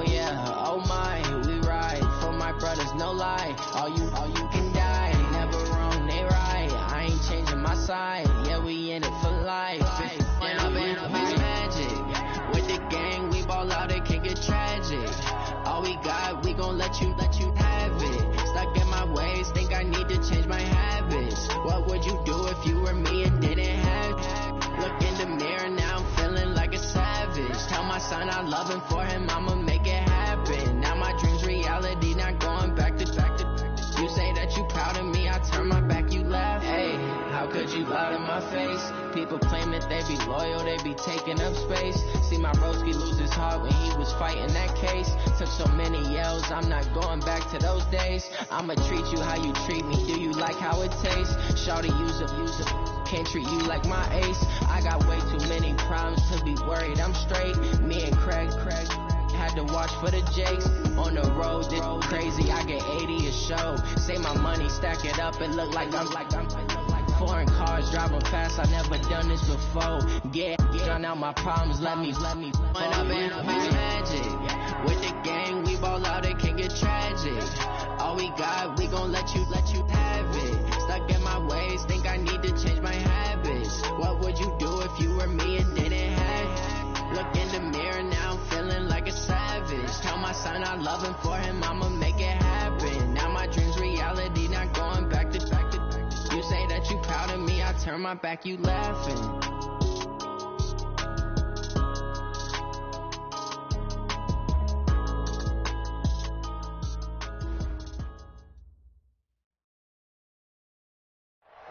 yeah, oh my, we ride for my brothers, no lie. All you can die, never wrong, they right. I ain't changing my side, yeah, we in it for life. Up, it's magic. With the gang, we ball out, it can get tragic. All we got, we gon' let you have it. Stuck in my ways, think I need to change my habits. What would you do if you were me and didn't have it? Look in the mirror, now I'm feeling like a savage. Tell my son I love him, for him I'ma make it happen. Now my dream's reality, not going back to. You say that you proud of me, I turn my back, you laugh. Hey, how could you lie to my face? People claim that they be loyal, they be taking up space. See my broski lose his heart when he was fighting that case. Took so many yells, I'm not going back to those days. I'ma treat you how you treat me, do you like how it tastes? Shawty, use up, can't treat you like my ace. I got way too many problems to be worried, I'm straight. Me and Craig had to watch for the Jakes. On the road, this crazy, I get 80 a show. Say my money, stack it up, it look like I'm foreign cars, driving fast, I never done this before. Yeah, drown out my problems, let me up and up, it's magic. With the gang, we ball out, it can get tragic. All we got, we gon' let you have it. Stuck in my ways, think I need to change my habits. What would you do if you were me and didn't have it? Look in the mirror, now I'm feeling like a savage. Tell my son I love him, for him I'ma make it happen. Now my dream's reality, not going back to. You say that you proud of me, I turn my back, you laughing.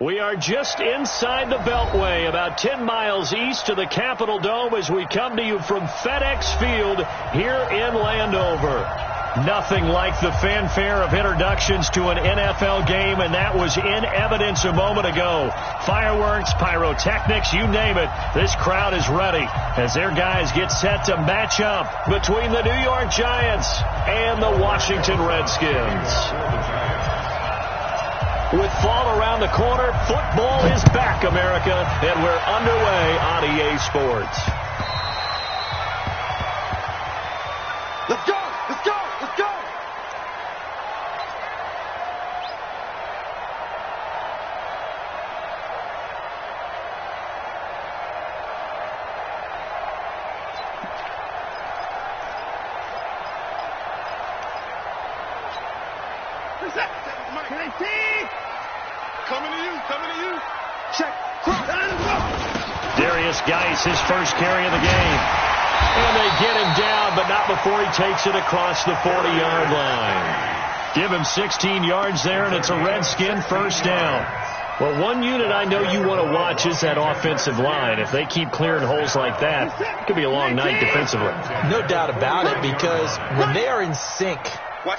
We are just inside the Beltway, about 10 miles east of the Capitol Dome as we come to you from FedEx Field here in Landover. Nothing like the fanfare of introductions to an NFL game, and that was in evidence a moment ago. Fireworks, pyrotechnics, you name it. This crowd is ready as their guys get set to match up between the New York Giants and the Washington Redskins. With fall around the corner, football is back, America, and we're underway on EA Sports. Let's go! Let's go! Let's go! Coming to you. Check. Darius Geis, his first carry of the game. And they get him down, but not before he takes it across the 40-yard line. Give him 16 yards there, and it's a Redskin first down. Well, one unit I know you want to watch is that offensive line. If they keep clearing holes like that, it could be a long night defensively. No doubt about it, because when they are in sync,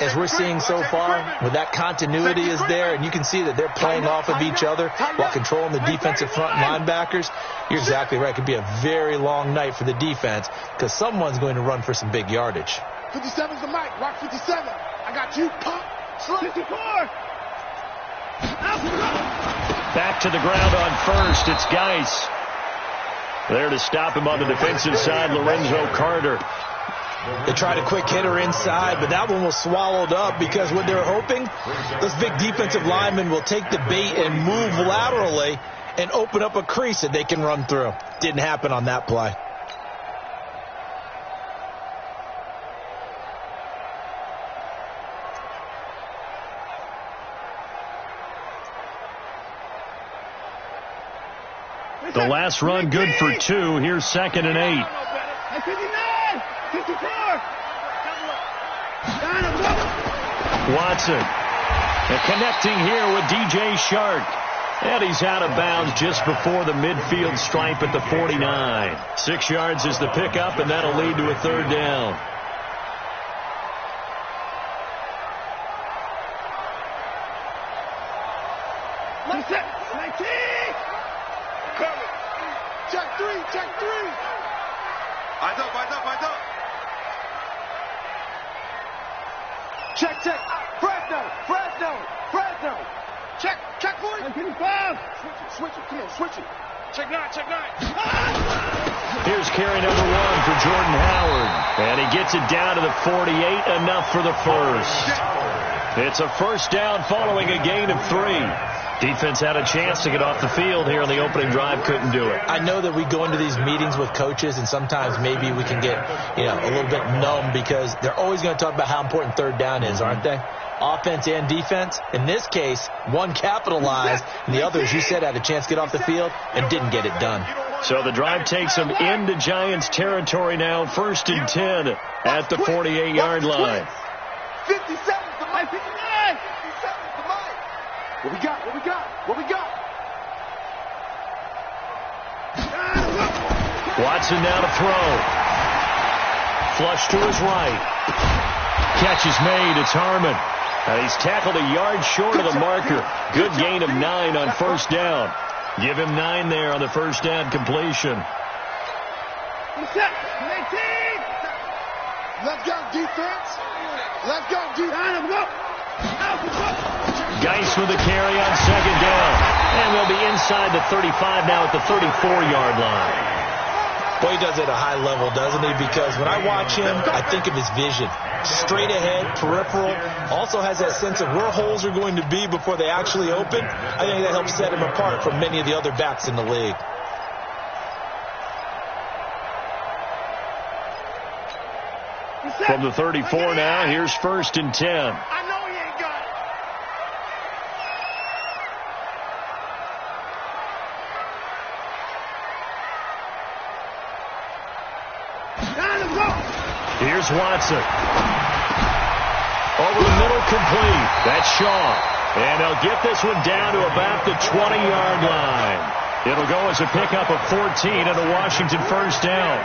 as we're seeing so far, when that continuity is there, and you can see that they're playing off of each other while controlling the defensive front linebackers, you're exactly right. It could be a very long night for the defense because someone's going to run for some big yardage. 57's the mic. Rock 57. I got you. Pump. 54. Back to the ground on first. It's Geis. There to stop him on the defensive side, Lorenzo Carter. They tried a quick hitter inside, but that one was swallowed up because what they're hoping, those big defensive linemen will take the bait and move laterally and open up a crease that they can run through. Didn't happen on that play. The last run good for 2. Here's 2nd and 8. 59, 54. Watson. And connecting here with DJ Shark. And he's out of bounds just before the midfield stripe at the 49. 6 yards is the pickup, and that'll lead to a 3rd down. Check 3. Eyes up. Check. Fresno. Check, boys. 25. Switch it. Come on, switch it. Check 9. Here's carry number 1 for Jordan Howard. And he gets it down to the 48, enough for the first. It's a first down following a gain of 3. Defense had a chance to get off the field here in the opening drive, couldn't do it. I know that we go into these meetings with coaches, and sometimes maybe we can get, a little bit numb because they're always going to talk about how important third down is, aren't they? Offense and defense. In this case, one capitalized, and the other, as you said, had a chance to get off the field and didn't get it done. So the drive takes them into Giants territory now, 1st and 10 at the 48-yard line. 57 to Mike. 59. 57 to Mike. What we got? What we got? What we got? Watson now to throw. Flush to his right. Catch is made. It's Harmon. He's tackled a yard short of the marker. Good gain of 9 on first down. Give him 9 there on the first down completion. Let's go, defense. Let's go, defense. Geis with the carry on second down. And they'll be inside the 35 now at the 34-yard line. Boy, he does it at a high level, doesn't he? Because when I watch him, I think of his vision. Straight ahead, peripheral. Also has that sense of where holes are going to be before they actually open. I think that helps set him apart from many of the other backs in the league. From the 34 now, here's 1st and 10. I know he ain't got it. Here's Watson. Over the middle, complete. That's Shaw. And they'll get this one down to about the 20-yard line. It'll go as a pickup of 14 and a Washington first down.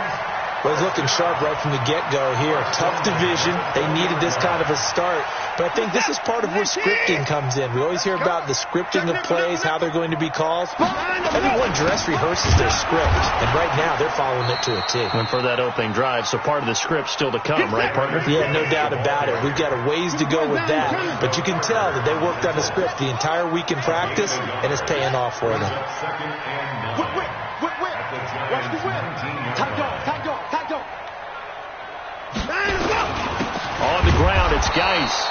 Well, he's looking sharp right from the get-go here. Tough division. They needed this kind of a start. But I think this is part of where scripting comes in. We always hear about the scripting of plays, how they're going to be called. Everyone dress rehearses their script. And right now, they're following it to a T. And for that opening drive, so part of the script still to come, right, partner? Yeah, no doubt about it. We've got a ways to go with that. But you can tell that they worked on the script the entire week in practice, and it's paying off for them. Watch the whip. Tight go. On the ground, it's Geis.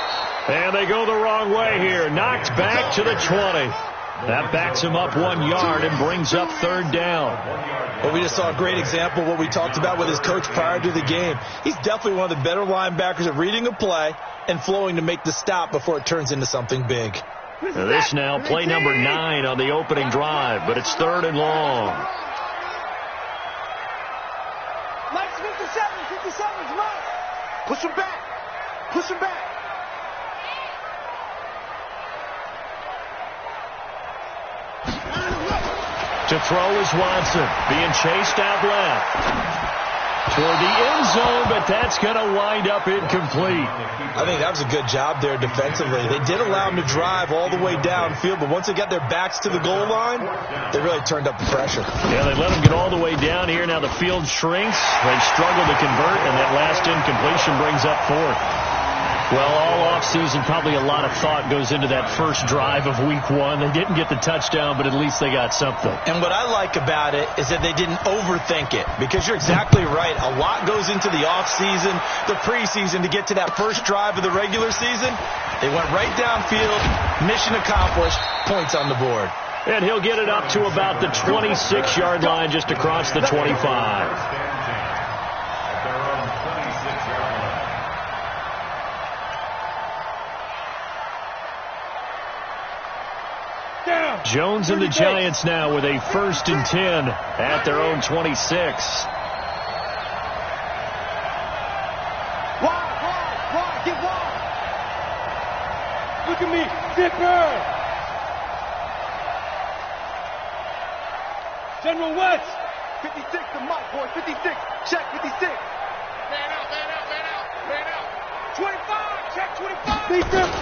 And they go the wrong way here. Knocked back to the 20. That backs him up 1 yard and brings up third down. Well, we just saw a great example of what we talked about with his coach prior to the game. He's definitely one of the better linebackers at reading a play and flowing to make the stop before it turns into something big. Now this now, play number 9 on the opening drive, but it's 3rd and long. Mike's 57's Mike. Push him back. To throw is Watson, being chased out left. Toward the end zone, but that's going to wind up incomplete. I think that was a good job there defensively. They did allow him to drive all the way downfield, but once they got their backs to the goal line, they really turned up the pressure. Yeah, they let him get all the way down here. Now the field shrinks. They struggle to convert, and that last incompletion brings up 4th. Well, all offseason, probably a lot of thought goes into that first drive of week 1. They didn't get the touchdown, but at least they got something. And what I like about it is that they didn't overthink it, because you're exactly right. A lot goes into the offseason, the preseason to get to that first drive of the regular season. They went right downfield, mission accomplished, points on the board. And he'll get it up to about the 26-yard line just across the 25. Jones and the Giants now with a 1st and 10 at their own 26. Wide, get wide. Look at me, Zipper. General West. 56 to Mike, boy, 56. Check 56. Man out. 25, check 25. Defense.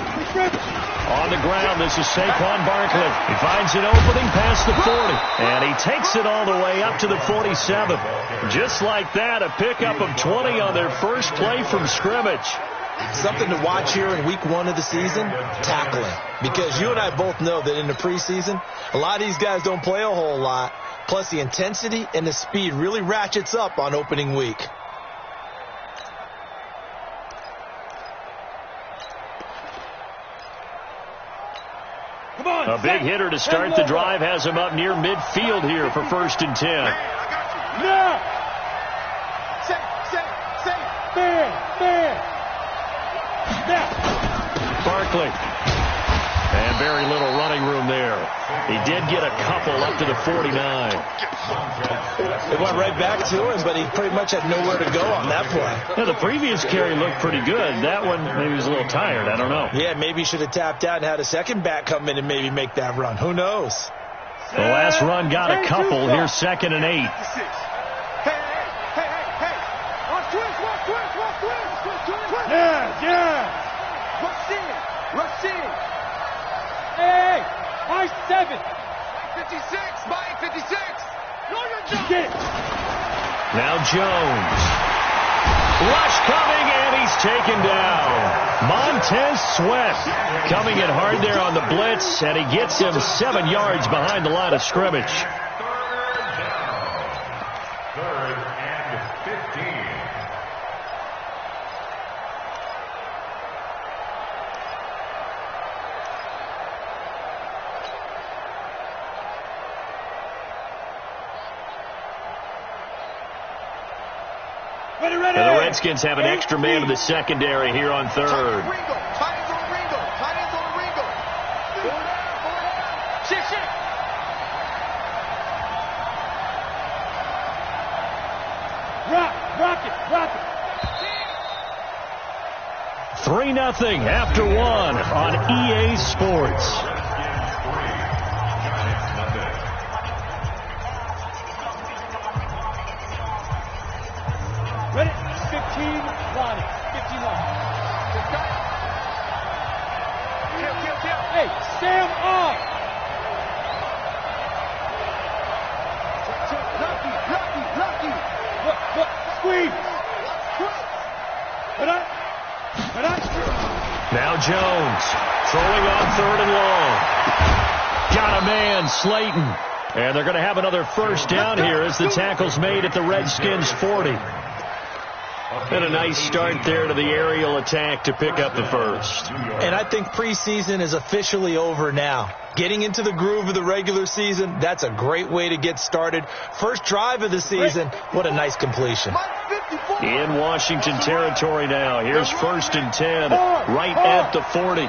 On the ground, this is Saquon Barkley. He finds an opening past the 40, and he takes it all the way up to the 47. Just like that, a pickup of 20 on their first play from scrimmage. Something to watch here in week 1 of the season, tackling. Because you and I both know that in the preseason, a lot of these guys don't play a whole lot. Plus, the intensity and the speed really ratchets up on opening week. A big hitter to start the drive has him up near midfield here for 1st and 10. Now! Barkley. And very little running room there. He did get a couple up to the 49. It went right back to him, but he pretty much had nowhere to go on that play. Yeah, the previous carry looked pretty good. That one, maybe he was a little tired. I don't know. Yeah, maybe he should have tapped out and had a second back come in and maybe make that run. Who knows? The last run got a couple. Here's 2nd and 8. Rush in. Hey, my 7. 56, my 56. No, you're Jones. Now Jones. Rush coming, and he's taken down. Montez Sweat coming in hard there on the blitz, and he gets him 7 yards behind the line of scrimmage. Ready. And the Redskins have an extra man in the secondary here on 3rd. Tie hands on the Ringo. Shit. Rock it. 3-0 after 1 on EA Sports. Ready? 15, Ronnie. 15 Ronnie. Kill. Hey, Sam off. Lucky. Look, squeeze. Now Jones throwing on 3rd and long. Got a man, Slayton. And they're going to have another first down here as the tackle's made at the Redskins 40. And a nice start there to the aerial attack to pick up the first. And I think preseason is officially over now. Getting into the groove of the regular season, that's a great way to get started. First drive of the season, what a nice completion. In Washington territory now. Here's 1st and 10, right at the 40.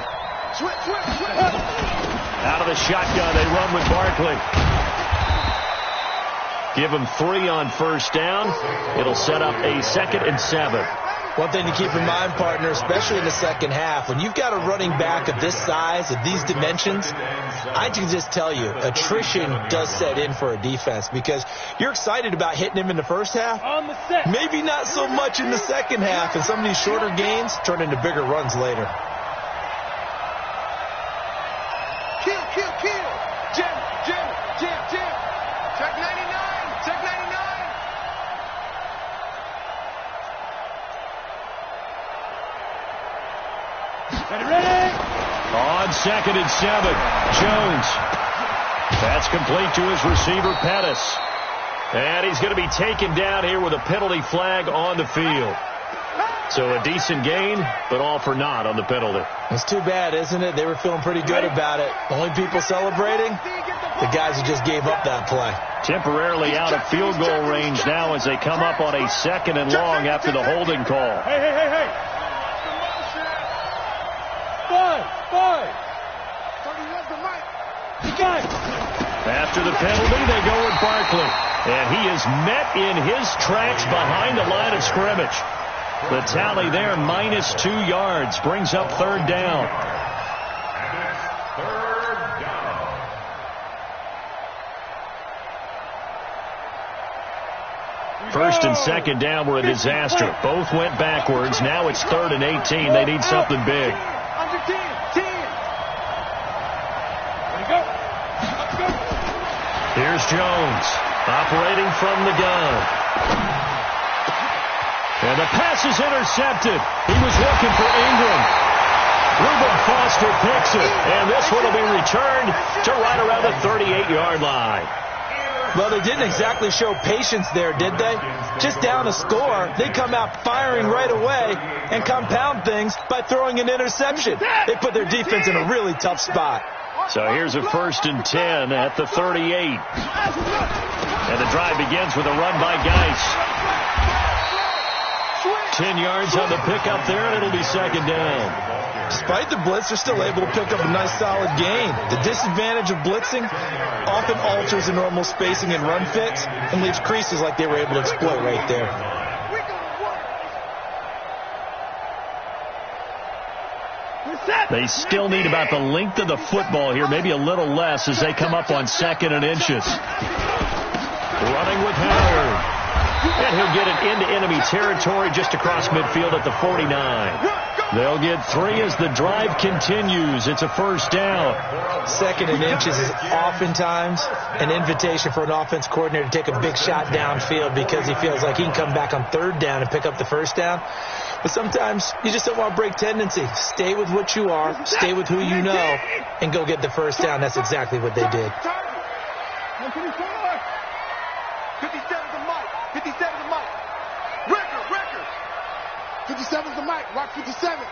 Out of the shotgun, they run with Barkley. Give him 3 on first down. It'll set up a 2nd and 7. One thing to keep in mind, partner, especially in the second half, when you've got a running back of this size, of these dimensions, I can just tell you, attrition does set in for a defense because you're excited about hitting him in the first half. Maybe not so much in the second half, and some of these shorter gains turn into bigger runs later. Kill. Jim. Check 99. Ready? On 2nd and 7, Jones. That's complete to his receiver, Pettis. And he's going to be taken down here with a penalty flag on the field. So a decent gain, but all for naught on the penalty. It's too bad, isn't it? They were feeling pretty good about it. The only people celebrating, the guys who just gave up that play. Temporarily out of field goal range now as they come up on a 2nd and long after the holding call. Hey. 5. After the penalty, they go with Barkley. And he is met in his tracks behind the line of scrimmage. The tally there, -2 yards, brings up 3rd down. First and 2nd down were a disaster. Both went backwards. Now it's 3rd and 18. They need something big. Under 10. Ready, go. Let's go. Here's Jones operating from the gun. And the pass is intercepted. He was looking for Ingram. Reuben Foster picks it, and this one will be returned to right around the 38-yard line. Well, they didn't exactly show patience there, did they? Just down a score, they come out firing right away and compound things by throwing an interception. They put their defense in a really tough spot. So here's a 1st and 10 at the 38. And the drive begins with a run by Geis. 10 yards on the pickup there, and it'll be 2nd down. Despite the blitz, they're still able to pick up a nice solid gain. The disadvantage of blitzing often alters the normal spacing and run fits and leaves creases like they were able to exploit right there. They still need about the length of the football here, maybe a little less as they come up on 2nd and inches. Running with Howard. And he'll get it into enemy territory just across midfield at the 49. They'll get 3 as the drive continues. It's a 1st down. 2nd and inches is oftentimes an invitation for an offense coordinator to take a big shot downfield because he feels like he can come back on 3rd down and pick up the 1st down. But sometimes you just don't want to break tendency. Stay with what you are, stay with who you know, and go get the 1st down. That's exactly what they did. 57's the mic. Watch 57.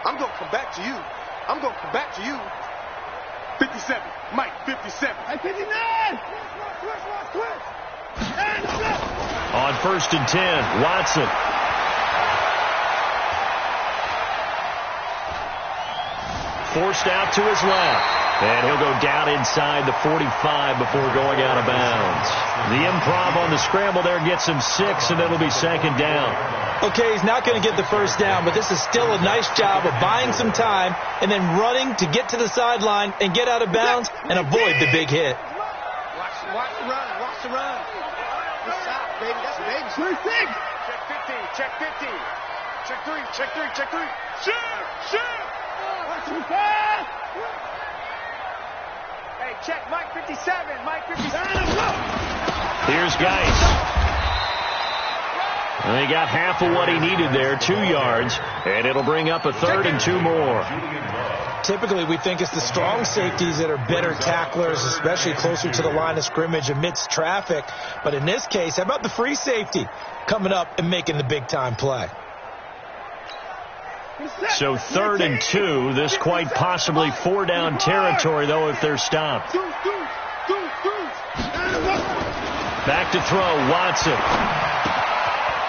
I'm going to come back to you. I'm going to come back to you. 57. Mike, 57. Hey, 59. On 1st and 10, Watson. Forced out to his left. And he'll go down inside the 45 before going out of bounds. The improv on the scramble there gets him 6, and it'll be 2nd down. Okay, he's not going to get the 1st down, but this is still a nice job of buying some time and then running to get to the sideline and get out of bounds and avoid the big hit. Watch the run. Watch the run. Good shot, baby. That's a baby. Check 15. Check 15. Check 3. Check 3. Check 3. Shoot. Watch the pass. Hey, check Mike 57. Mike 57. Here's Geis. And he got half of what he needed there, 2 yards, and it'll bring up a 3rd and 2 more. Typically, we think it's the strong safeties that are better tacklers, especially closer to the line of scrimmage amidst traffic. But in this case, how about the free safety coming up and making the big-time play? So 3rd and 2, this quite possibly 4-down territory, though, if they're stopped. Back to throw, Watson.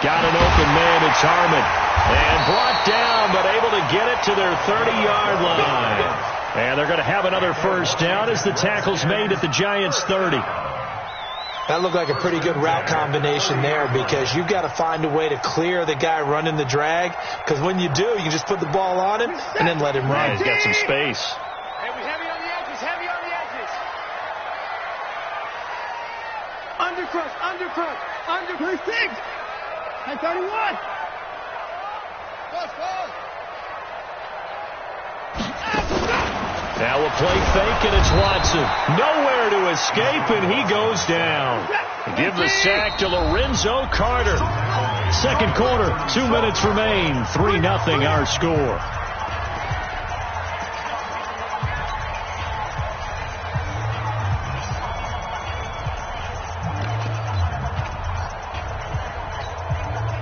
Got an open man, it's Harmon. And brought down, but able to get it to their 30-yard line. And they're going to have another 1st down as the tackle's made at the Giants' 30. That looked like a pretty good route combination there because you've got to find a way to clear the guy running the drag. Because when you do, you just put the ball on him and then let him run. Yeah, he's got some space. Hey, we heavy on the edges. Heavy on the edges. Undercrush. Under 6. At 31. Now a play fake, and it's Watson. Nowhere to escape, and he goes down. Give the sack to Lorenzo Carter. 2nd quarter, 2 minutes remain. 3-0 our score.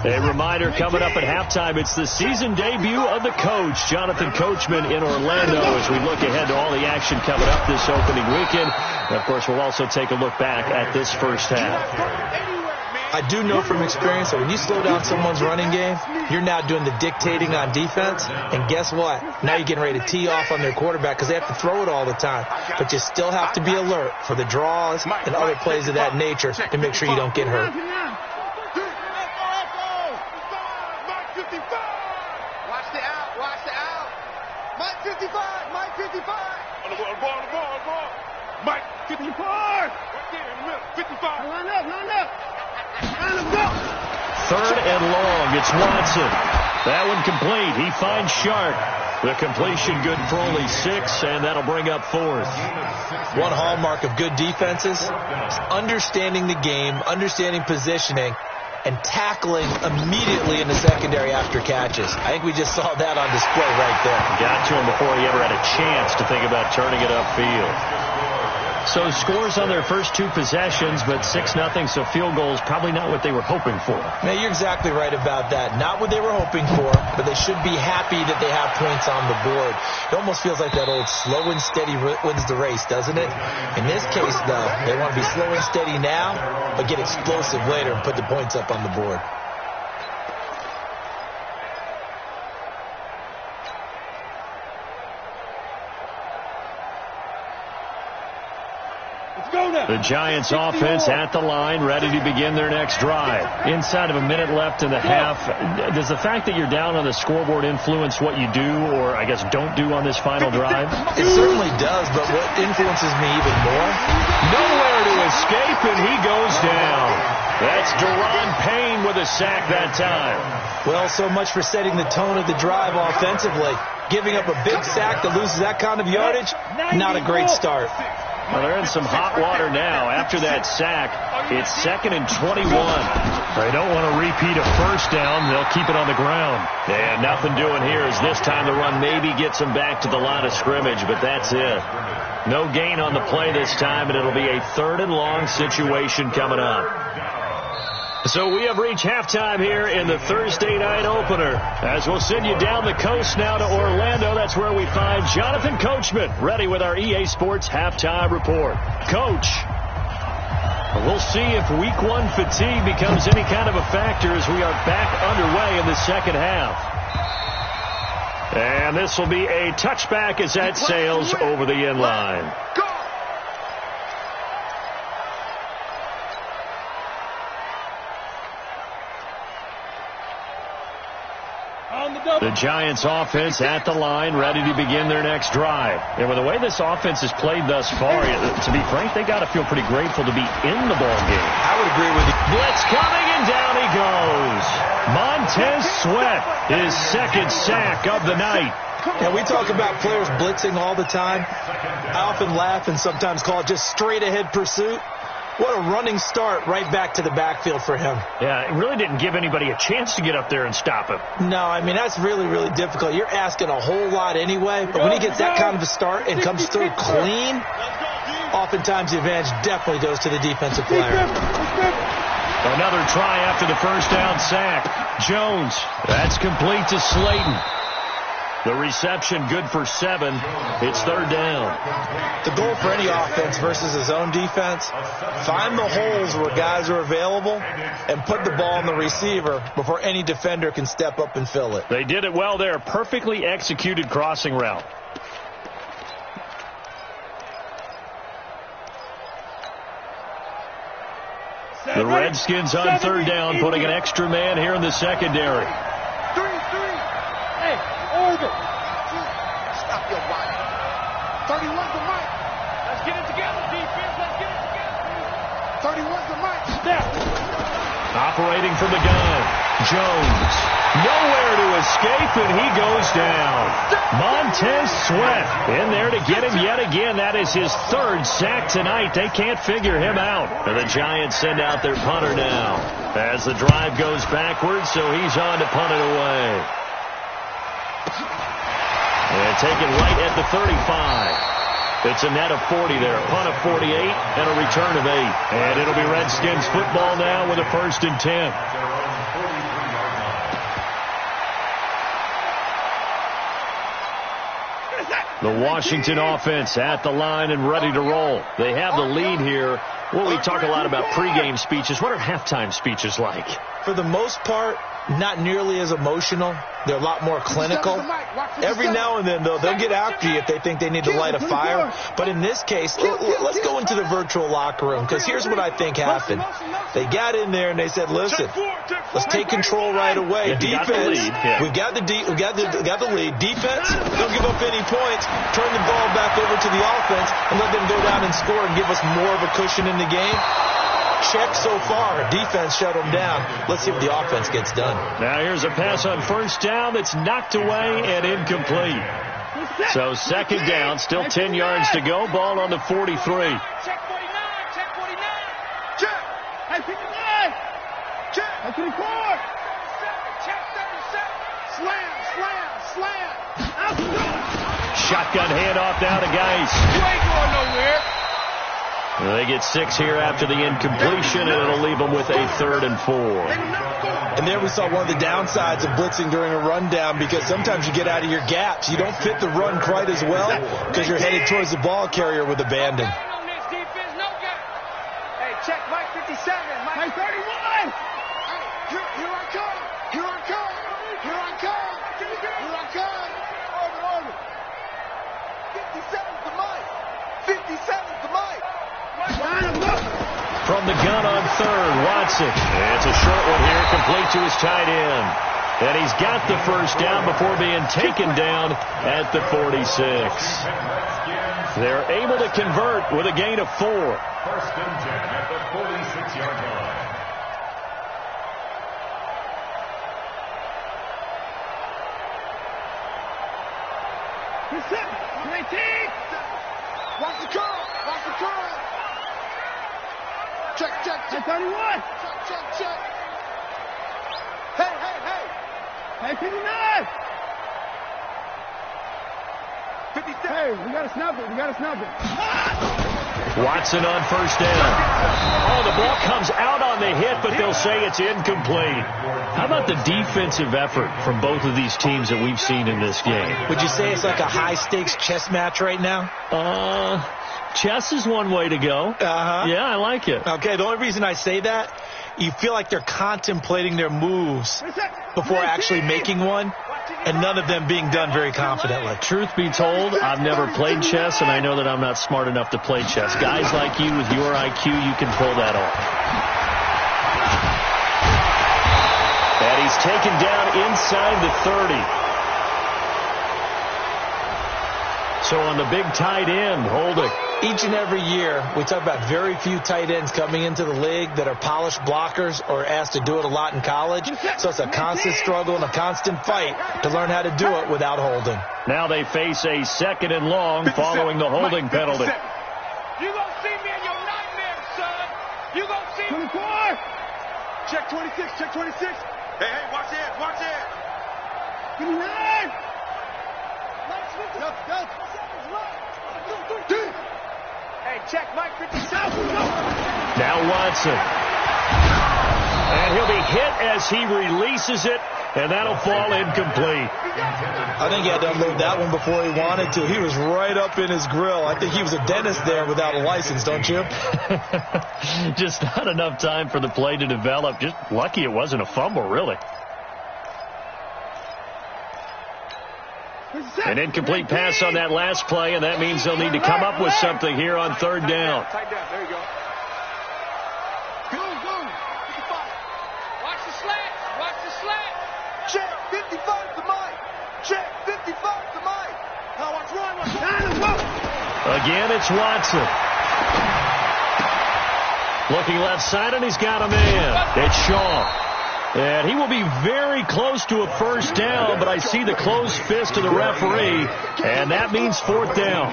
A reminder coming up at halftime, it's the season debut of the coach, Jonathan Coachman in Orlando, as we look ahead to all the action coming up this opening weekend. And of course, we'll also take a look back at this 1st half. I do know from experience that when you slow down someone's running game, you're now doing the dictating on defense. And guess what? Now you're getting ready to tee off on their quarterback because they have to throw it all the time. But you still have to be alert for the draws and other plays of that nature to make sure you don't get hurt. Mike 55. On the ball. Mike 54. Right there in the middle. 55. Line up. 3rd and long. It's Watson. That one complete. He finds Sharp. The completion good for only 6, and that'll bring up 4th. One hallmark of good defenses is understanding the game, understanding positioning, and tackling immediately in the secondary after catches. I think we just saw that on display right there. Got to him before he ever had a chance to think about turning it upfield. So scores on their first 2 possessions, but 6-0, so field goals probably not what they were hoping for. Now, you're exactly right about that. Not what they were hoping for, but they should be happy that they have points on the board. It almost feels like that old slow and steady wins the race, doesn't it? In this case, though, they want to be slow and steady now, but get explosive later and put the points up on the board. The Giants offense at the line, ready to begin their next drive. Inside of a minute left in the half, does the fact that you're down on the scoreboard influence what you do, or I guess don't do on this final drive? It certainly does, but what influences me even more? Nowhere to escape, and he goes down. That's Daron Payne with a sack that time. Well, so much for setting the tone of the drive offensively. Giving up a big sack that loses that kind of yardage, not a great start. Well, they're in some hot water now. After that sack, it's 2nd and 21. They don't want to repeat a first down. They'll keep it on the ground. And nothing doing here as this time the run maybe gets them back to the line of scrimmage, but that's it. No gain on the play this time, and it'll be a 3rd and long situation coming up. So we have reached halftime here in the Thursday night opener. As we'll send you down the coast now to Orlando, that's where we find Jonathan Coachman, ready with our EA Sports halftime report. Coach, we'll see if week 1 fatigue becomes any kind of a factor as we are back underway in the second half. And this will be a touchback as that sails over the end line. The Giants offense at the line, ready to begin their next drive. And with the way this offense has played thus far, to be frank, they got to feel pretty grateful to be in the ball game. I would agree with you. Blitz coming, and down he goes. Montez Sweat, his 2nd sack of the night. Yeah, we talk about players blitzing all the time. I often laugh and sometimes call it just straight-ahead pursuit. What a running start right back to the backfield for him. Yeah, it really didn't give anybody a chance to get up there and stop him. No, I mean, that's really, really difficult. You're asking a whole lot anyway, but when he gets that kind of a start and comes through clean, oftentimes the advantage definitely goes to the defensive player. Another try after the first down sack. Jones, that's complete to Slayton. The reception good for 7. It's 3rd down. The goal for any offense versus his own defense, find the holes where guys are available and put the ball on the receiver before any defender can step up and fill it. They did it well there. Perfectly executed crossing route. The Redskins on 3rd down, putting an extra man here in the secondary. Over. Stop your body. 31's the mic. Let's get it together, defense. Let's get it together. 31's the mic. Step. Operating from the gun. Jones. Nowhere to escape, and he goes down. Montez Sweat in there to get him yet again. That is his 3rd sack tonight. They can't figure him out. And the Giants send out their punter now as the drive goes backwards, so he's on to punt it away. And taken right at the 35. It's a net of 40 there. A punt of 48 and a return of 8. And it'll be Redskins football now with a 1st and 10. The Washington offense at the line and ready to roll. They have the lead here. Well, we talk a lot about pregame speeches. What are halftime speeches like? For the most part, not nearly as emotional. They're a lot more clinical. Every now and then, though, they'll get after you if they think they need to light a fire. But in this case, let's go into the virtual locker room, because here's what I think happened. They got in there and they said, listen, let's take control right away. Defense, we've got the lead. Defense, don't give up any points. Turn the ball back over to the offense and let them go down and score and give us more of a cushion in the game. Check so far. Defense shut them down. Let's see what the offense gets done. Now here's a pass on 1st down that's knocked away and incomplete. So 2nd down, still 10 yards to go. Ball on the 43. Check 49. Check 49. Check. Hey, 59. Check. Shotgun handoff now to Geis. You ain't going nowhere. They get 6 here after the incompletion, and it'll leave them with a 3rd and 4. And there we saw one of the downsides of blitzing during a rundown, because sometimes you get out of your gaps. You don't fit the run quite as well because you're headed towards the ball carrier with abandon. Hey, check Mike 57. Mike 31. Hey, here I come. Here I come. Here I come. Here I come. Orbit. 57's the Mike. 57's the Mike. From the gun on 3rd, Watson. It's a short one here, complete to his tight end. And he's got the first down before being taken down at the 46. They're able to convert with a gain of 4. 1st and 10 at the 46-yard line. Watch the curl. Watch the curl. Check. 31. Check. Hey. Hey, 59. 57. Hey, we got to snap it. Watson on first down. Oh, the ball comes out on the hit, but they'll say it's incomplete. How about the defensive effort from both of these teams that we've seen in this game? Would you say it's like a high-stakes chess match right now? Chess is one way to go. Uh-huh. Yeah, I like it. Okay, the only reason I say that, you feel like they're contemplating their moves before actually making one, and none of them being done very confidently. Truth be told, I've never played chess, and I know that I'm not smart enough to play chess. Guys like you with your IQ, you can pull that off. And he's taken down inside the 30. So on the big tight end, Holding. Each and every year, we talk about very few tight ends coming into the league that are polished blockers or asked to do it a lot in college. So it's a constant struggle and a constant fight to learn how to do it without holding. Now they face a 2nd and long following the holding penalty. You gonna see me in your nightmares, son. You gonna see me. 24. Check 26. Hey, watch it. 59. Hey, check Mike 57. Now Watson. And he'll be hit as he releases it, and that'll fall incomplete. I think he had to unload that one before he wanted to. He was right up in his grill. I think he was a dentist there without a license, don't you? Just not enough time for the play to develop. Just lucky it wasn't a fumble, really. An incomplete pass on that last play, and that means they'll need to come up with something here on 3rd down. Tight down. There you go. Go. 55. Watch the slant. Check 55 to Mike. Check 55 to Mike. Now watch Ryan. Again, it's Watson. Looking left side, and he's got a man. It's Shaw. And he will be very close to a first down, but I see the closed fist of the referee, and that means 4th down.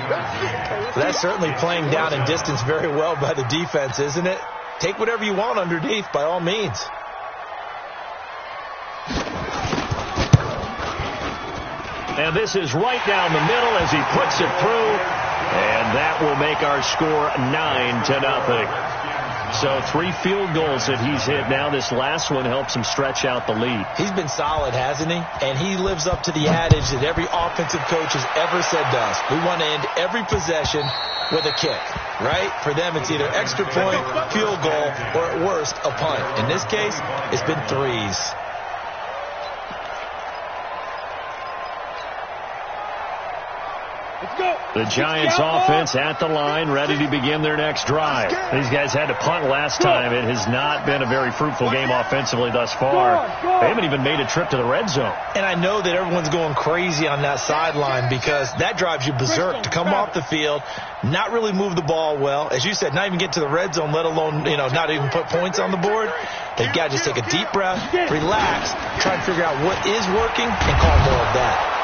That's certainly playing down in distance very well by the defense, isn't it? Take whatever you want underneath, by all means. And this is right down the middle as he puts it through, and that will make our score 9-0. So 3 field goals that he's hit now. This last one helps him stretch out the lead. He's been solid, hasn't he? And he lives up to the adage that every offensive coach has ever said to us. We want to end every possession with a kick, right? For them, it's either extra point, field goal, or at worst, a punt. In this case, it's been 3s. The Giants offense at the line, ready to begin their next drive. These guys had to punt last time. It has not been a very fruitful game offensively thus far. They haven't even made a trip to the red zone. And I know that everyone's going crazy on that sideline because that drives you berserk to come off the field, not really move the ball well. As you said, not even get to the red zone, let alone, not even put points on the board. They've got to just take a deep breath, relax, try and figure out what is working, and call more of that.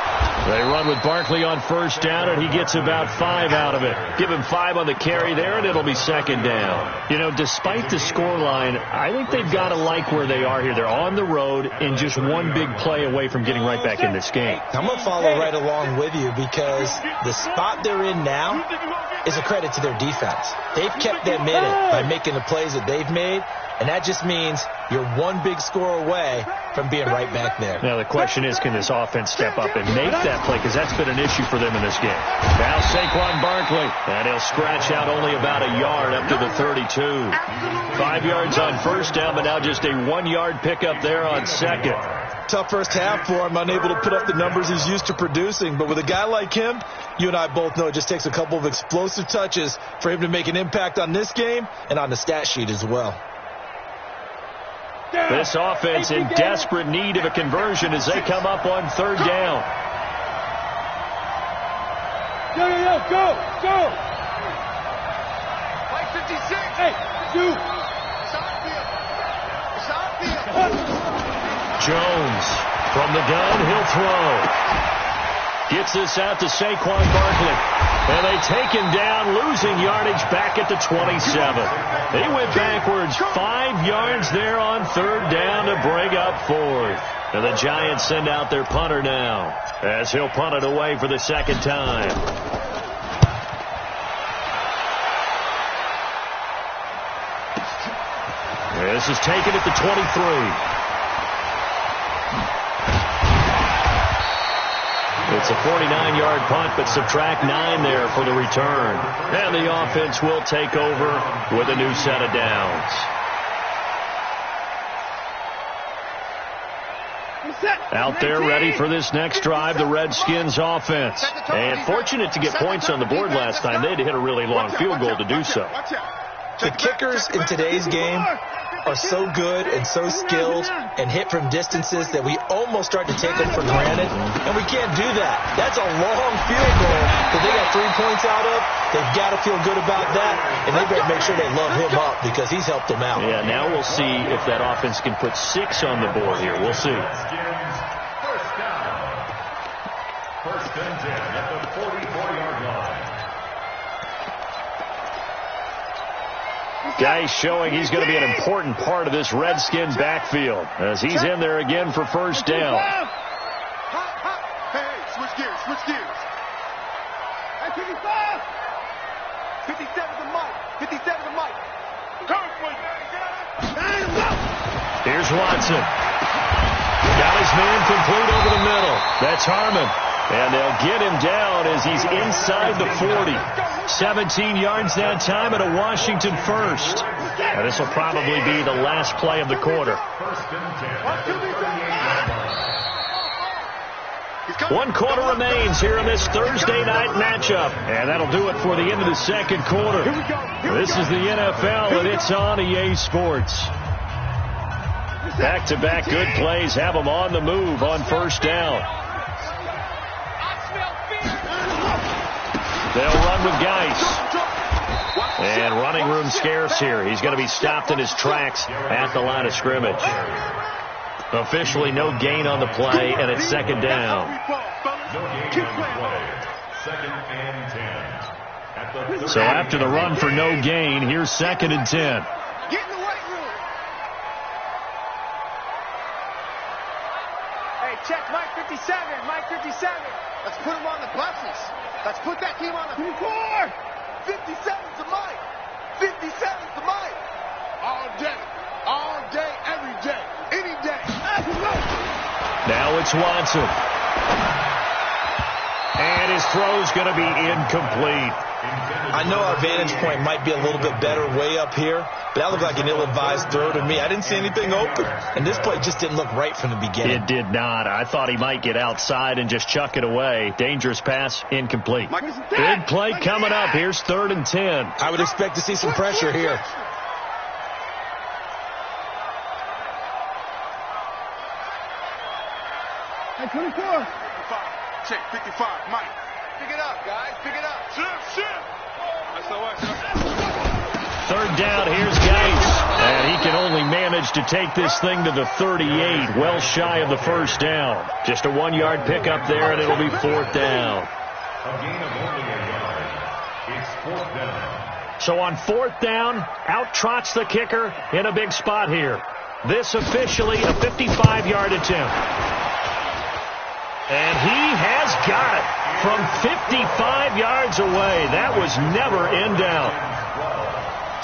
They run with Barkley on first down, and he gets about 5 out of it. Give him 5 on the carry there, and it'll be second down. You know, despite the scoreline, I think they've got to like where they are here. They're on the road and just one big play away from getting right back in this game. I'm going to follow right along with you because the spot they're in now is a credit to their defense. They've kept them in it by making the plays that they've made, and that just means you're one big score away from being right back there. Now the question is, can this offense step up and make that play, because that's been an issue for them in this game. Now Saquon Barkley, and he'll scratch out only about a yard up to the 32. 5 yards on first down, but now just a 1-yard pickup there on second. Tough first half for him, unable to put up the numbers he's used to producing. But with a guy like him, you and I both know it just takes a couple of explosive touches for him to make an impact on this game and on the stat sheet as well. This offense in desperate need of a conversion as they come up on third down. Go! Mike 56. Hey, you. Jones from the gun, he'll throw. Gets this out to Saquon Barkley. And they take him down, losing yardage back at the 27. They went backwards 5 yards there on third down to bring up fourth. And the Giants send out their punter now as he'll punt it away for the second time. This is taken at the 23. It's a 49-yard punt, but subtract 9 there for the return. And the offense will take over with a new set of downs. Out there ready for this next drive, the Redskins offense. And fortunate to get points on the board last time. They had to hit a really long field goal to do so. The kickers in today's game are so good and so skilled and hit from distances that we almost start to take them for granted, and we can't do that. That's a long field goal that they got 3 points out of. They've got to feel good about that, and they better make sure they love him up because he's helped them out. Yeah, now we'll see if that offense can put 6 on the board here. We'll see. First down. First and 10 at the 44-yard line. Guy showing he's going to be an important part of this Redskin backfield as he's in there again for first down. Hey, switch gears. 57 to Mike. 57 to Mike. Here's Watson. Got his man complete over the middle. That's Harmon. And they'll get him down as he's inside the 40. 17 yards that time and a Washington first. And this will probably be the last play of the quarter. One quarter remains here in this Thursday night matchup. And that'll do it for the end of the second quarter. This is the NFL, and it's on EA Sports. Back-to-back good plays have them on the move on first down. They'll run with Geis. And running room scarce here. He's going to be stopped in his tracks at the line of scrimmage. Officially no gain on the play, and it's second down. So after the run for no gain, here's second and 10. Get in the weight room. Hey, check Mike 57. Mike 57. Let's put him on the buses. Let's put that team on the floor. 57's the Mike. 57's the Mike. All day, every day, any day. Now it's Watson. And his throw's going to be incomplete. I know our vantage point might be a little bit better way up here, but that looked like an ill-advised throw to me. I didn't see anything open, and this play just didn't look right from the beginning. It did not. I thought he might get outside and just chuck it away. Dangerous pass, incomplete. Big play coming up. Here's third and 10. I would expect to see some pressure here. Hey, 24. 55. Check 55. Mike. Pick it up, guys. Pick it up. Shit. That's the way. Third down. Here's Geis. And he can only manage to take this thing to the 38, well shy of the first down. Just a 1-yard pickup there, and it'll be 4th down. A gain of only a yard. It's 4th down. So on 4th down, out trots the kicker in a big spot here. This officially a 55-yard attempt. And he has got it from 55 yards away. That was never in doubt.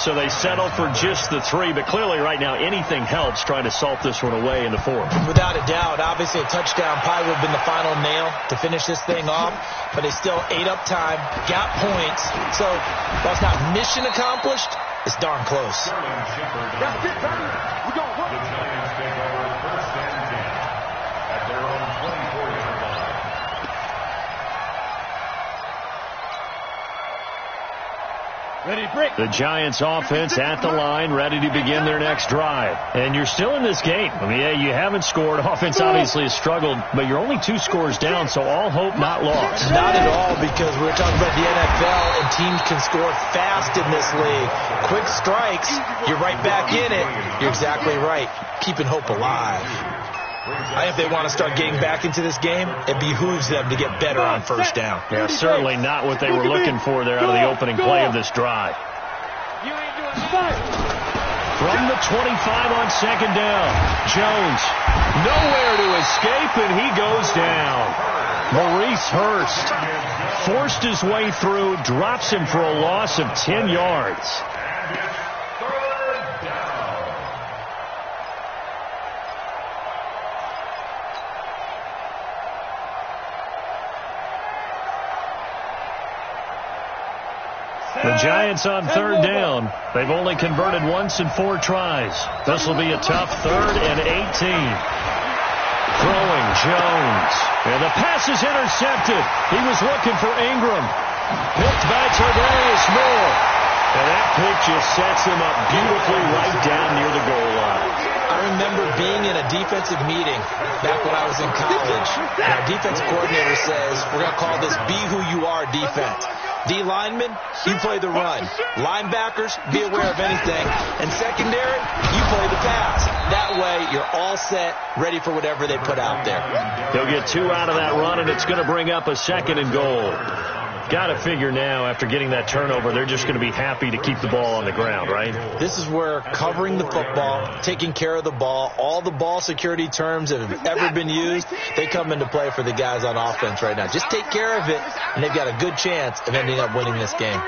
So they settle for just the 3, but clearly right now anything helps trying to salt this one away in the 4th. Without a doubt, obviously a touchdown probably would have been the final nail to finish this thing off, but they still ate up time, got points. So while it's not mission accomplished, it's darn close. That's it, we're going to work. The Giants take over 1st and 10 at their own 24-yard line. Ready, break. The Giants offense at the line, ready to begin their next drive. And you're still in this game. I mean, yeah, you haven't scored. Offense obviously has struggled, but you're only 2 scores down, so all hope not lost. Not at all, because we were talking about the NFL, and teams can score fast in this league. Quick strikes, you're right back in it. You're exactly right. Keeping hope alive. I think if they want to start getting back into this game, it behooves them to get better on 1st down. Yeah, certainly not what they were looking for there out of the opening play of this drive. From the 25 on 2nd down, Jones nowhere to escape, and he goes down. Maurice Hurst forced his way through, drops him for a loss of 10 yards. The Giants on 3rd down. They've only converted once in 4 tries. This will be a tough 3rd and 18. Throwing Jones. And the pass is intercepted. He was looking for Ingram. Picked by Tarvarius Moore. And that pick just sets him up beautifully right down near the goal line. I remember being in a defensive meeting back when I was in college. And our defensive coordinator says, we're going to call this Be Who You Are defense. D linemen, you play the run. Linebackers, be aware of anything. And secondary, you play the pass. That way, you're all set, ready for whatever they put out there. He'll get 2 out of that run, and it's going to bring up a 2nd and goal. Got to figure now, after getting that turnover, they're just going to be happy to keep the ball on the ground, right? This is where covering the football, taking care of the ball, all the ball security terms that have ever been used, they come into play for the guys on offense right now. Just take care of it, and they've got a good chance of ending up winning this game.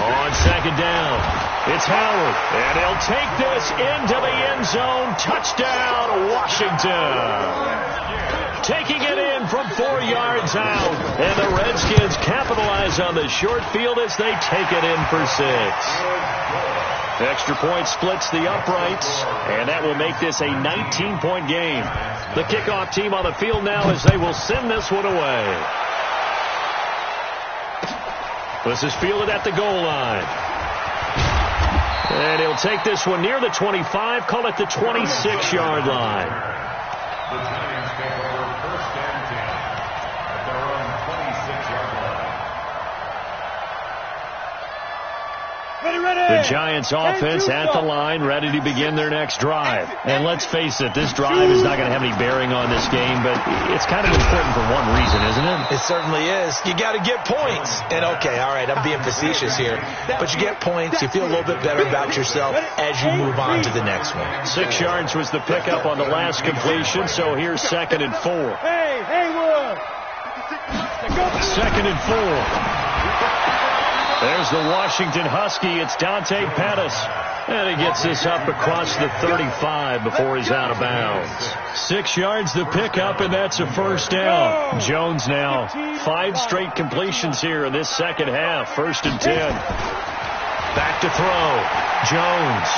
On 2nd down, it's Howard, and he'll take this into the end zone. Touchdown, Washington. Taking it in from 4 yards out, and the Redskins capitalize on the short field as they take it in for 6. Extra point splits the uprights, and that will make this a 19-point game. The kickoff team on the field now as they will send this one away. This is fielded at the goal line. And he'll take this one near the 25, call it the 26-yard line. The Giants take over 1st and 10 at their own 26-yard line. The Giants offense at the line, ready to begin their next drive. And let's face it, this drive is not going to have any bearing on this game, but it's kind of important for one reason, isn't it? It certainly is. You got to get points. And okay, all right, I'm being facetious here, but you get points, you feel a little bit better about yourself as you move on to the next one. 6 yards was the pickup on the last completion, so here's 2nd and 4. Hey, Haywood! 2nd and 4. There's the Washington Husky. It's Dante Pettis. And he gets this up across the 35 before he's out of bounds. 6 yards the pickup, and that's a 1st down. Jones now 5 straight completions here in this second half. 1st and 10. Back to throw. Jones.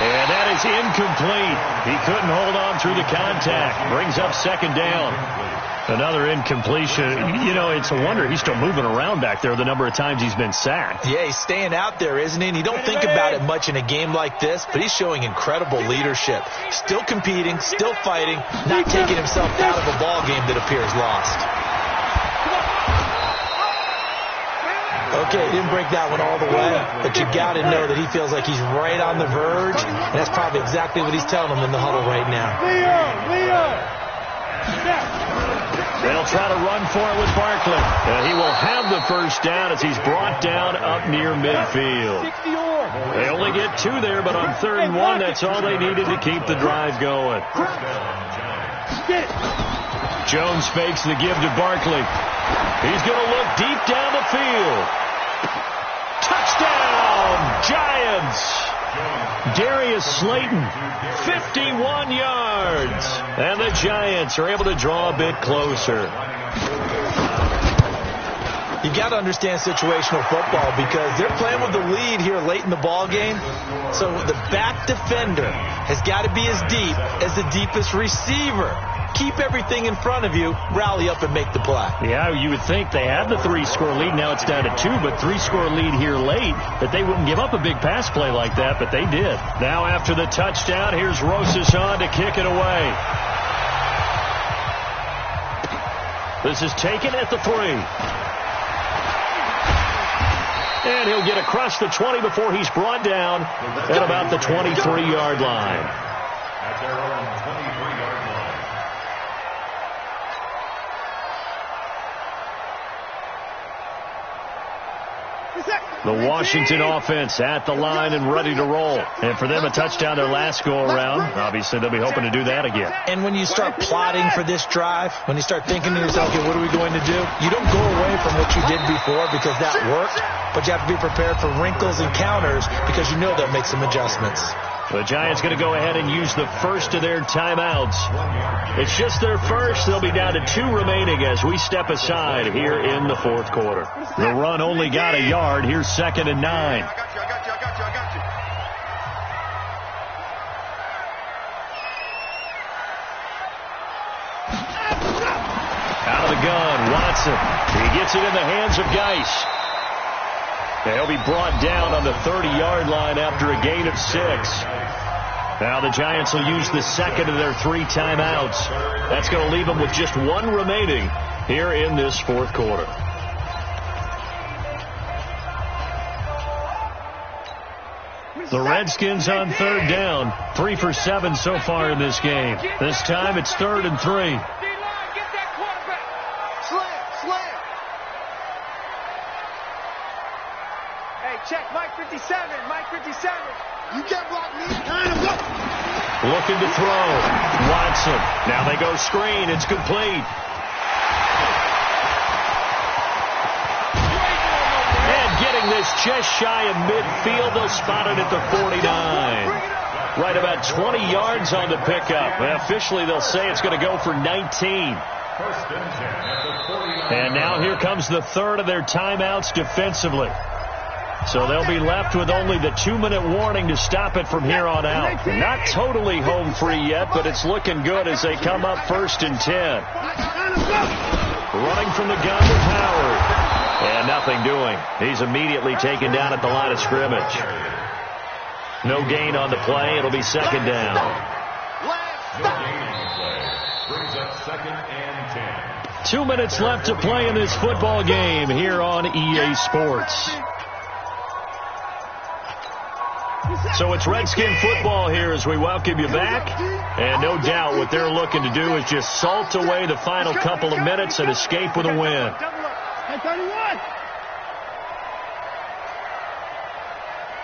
And that is incomplete. He couldn't hold on through the contact. Brings up 2nd down. Another incompletion. You know, it's a wonder he's still moving around back there the number of times he's been sacked. Yeah, he's staying out there, isn't he? And you don't think about it much in a game like this, but he's showing incredible leadership. Still competing, still fighting, not taking himself out of a ball game that appears lost. Okay, didn't break that one all the way, but you got to know that he feels like he's right on the verge, and that's probably exactly what he's telling him in the huddle right now. Leo! They'll try to run for it with Barkley. And he will have the first down as he's brought down up near midfield. They only get 2 there, but on 3rd and 1, that's all they needed to keep the drive going. Jones fakes the give to Barkley. He's going to look deep down the field. Touchdown, Giants! Darius Slayton, 51 yards. And the Giants are able to draw a bit closer. You got to understand situational football because they're playing with the lead here late in the ball game. So the back defender has got to be as deep as the deepest receiver. Keep everything in front of you, rally up and make the play. Yeah, you would think they had the 3-score lead. Now it's down to 2, but 3-score lead here late, that they wouldn't give up a big pass play like that, but they did. Now after the touchdown, here's Rosas on to kick it away. This is taken at the 3. And he'll get across the 20 before he's brought down at about the 23-yard line. At their own 23-yard line. The Washington offense at the line and ready to roll. And for them, a touchdown their last go-around. Obviously, they'll be hoping to do that again. And when you start plotting for this drive, when you start thinking to yourself, okay, what are we going to do? You don't go away from what you did before because that worked, but you have to be prepared for wrinkles and counters because you know they'll make some adjustments. The Giants going to go ahead and use the first of their timeouts. It's just their first. They'll be down to 2 remaining as we step aside here in the 4th quarter. The run only got a yard. Here's 2nd and 9. I got you. Out of the gun, Watson. He gets it in the hands of Geis. They'll be brought down on the 30-yard line after a gain of 6. Now the Giants will use the second of their 3 timeouts. That's going to leave them with just 1 remaining here in this 4th quarter. The Redskins on 3rd down. 3 for 7 so far in this game. This time it's 3rd and 3. Check, Mike 57, Mike 57. You can't block me. Looking to throw. Watson. Now they go screen. It's complete. And getting this just shy of midfield. They'll spot it at the 49. Right about 20 yards on the pickup. Well, officially, they'll say it's going to go for 19. And now here comes the 3rd of their timeouts defensively. So they'll be left with only the 2-minute warning to stop it from here on out. Not totally home free yet, but it's looking good as they come up 1st and 10. Running from the gun to Howard. And nothing doing. He's immediately taken down at the line of scrimmage. No gain on the play. It'll be 2nd down. No gain on the play. Brings up 2nd and 10. 2 minutes left to play in this football game here on EA Sports. So it's Redskin football here as we welcome you back. And no doubt what they're looking to do is just salt away the final couple of minutes and escape with a win.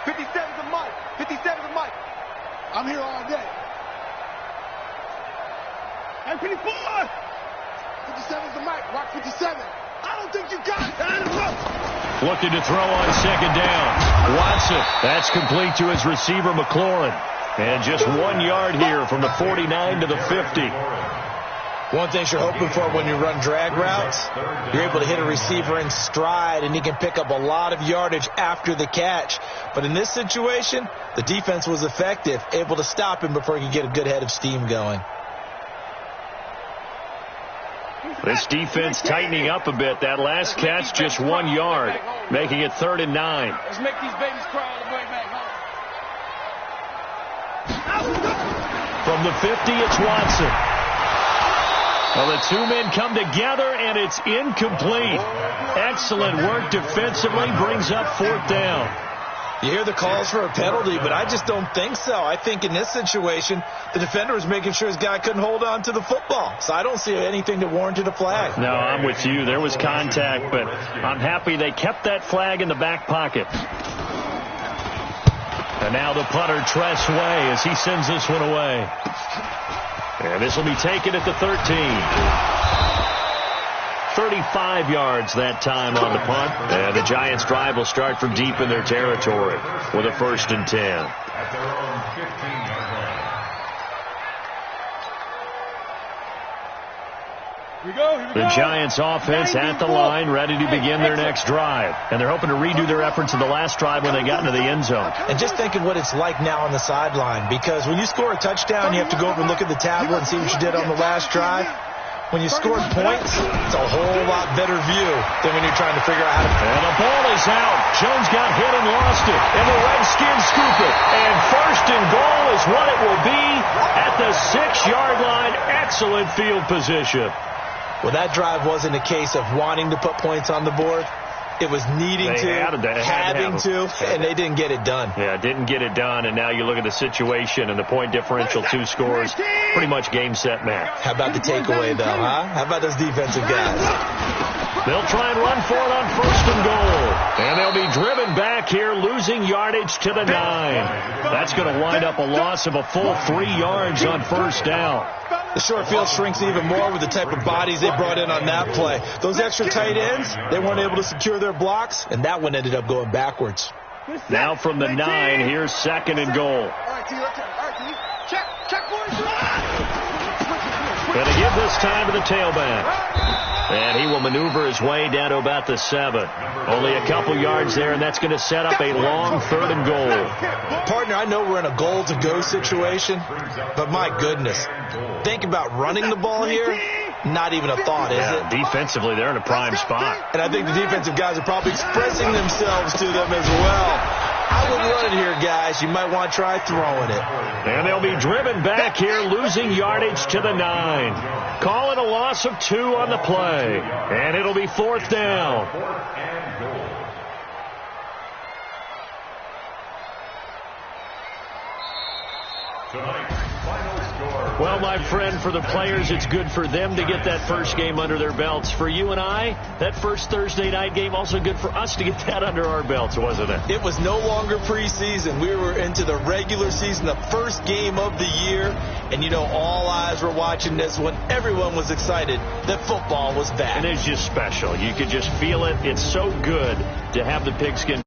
57's a Mike. 57's a Mike. I'm here all day. And 54. 57's a Mike. Rock 57. I don't think you got it. Looking to throw on 2nd down. Watson. That's complete to his receiver, McLaurin. And just 1 yard here from the 49 to the 50. One thing you're hoping for when you run drag routes, you're able to hit a receiver in stride, and he can pick up a lot of yardage after the catch. But in this situation, the defense was effective, able to stop him before he could get a good head of steam going. This defense tightening up a bit. That last catch, just 1 yard, making it 3rd and 9. Let's make these babies cry all the way back home. From the 50, it's Watson. Well, the two men come together, and it's incomplete. Excellent work defensively, brings up 4th down. You hear the calls for a penalty, but I just don't think so. I think in this situation, the defender was making sure his guy couldn't hold on to the football. So I don't see anything that warranted a flag. No, I'm with you. There was contact, but I'm happy they kept that flag in the back pocket. And now the punter, Tress Way, as he sends this one away. And this will be taken at the 13. 35 yards that time on the punt. And the Giants' drive will start from deep in their territory with a 1st and 10. At their own 15-yard line. The Giants' offense at the line, ready to begin their next drive. And they're hoping to redo their efforts in the last drive when they got into the end zone. And just thinking what it's like now on the sideline, because when you score a touchdown, you have to go over and look at the tablet and see what you did on the last drive. When you scored points, it's a whole lot better view than when you're trying to figure out how to... And the ball is out. Jones got hit and lost it. And the Redskins scoop it. And 1st and goal is what it will be at the 6-yard line. Excellent field position. Well, that drive wasn't a case of wanting to put points on the board. It was needing having to, and they didn't get it done. Yeah, didn't get it done, and now you look at the situation and the point differential, 2 scores, pretty much game, set, match. How about the takeaway, though, huh? How about those defensive guys? They'll try and run for it on 1st and goal. And they'll be driven back here, losing yardage to the 9. That's going to wind up a loss of a full 3 yards on 1st down. The short field shrinks even more with the type of bodies they brought in on that play. Those extra tight ends, they weren't able to secure their blocks, and that one ended up going backwards. Now from the 9, here's 2nd and goal. Going to give this time to the tailback. And he will maneuver his way down to about the 7. Only a couple yards there, and that's going to set up a long 3rd and goal. Partner, I know we're in a goal-to-go situation, but my goodness, think about running the ball here. Not even a thought, is it? Defensively, they're in a prime spot. And I think the defensive guys are probably expressing themselves to them as well. I would run it here, guys. You might want to try throwing it. And they'll be driven back here, losing yardage to the 9. Call it a loss of 2 on the play. And it'll be 4th down. 4th and goal. Tonight's final score. Well, my friend, for the players, it's good for them to get that first game under their belts. For you and I, that first Thursday night game, also good for us to get that under our belts, wasn't it? It was no longer preseason. We were into the regular season, the first game of the year. And, you know, all eyes were watching this when everyone was excited that football was back. And it's just special. You could just feel it. It's so good to have the Pigskin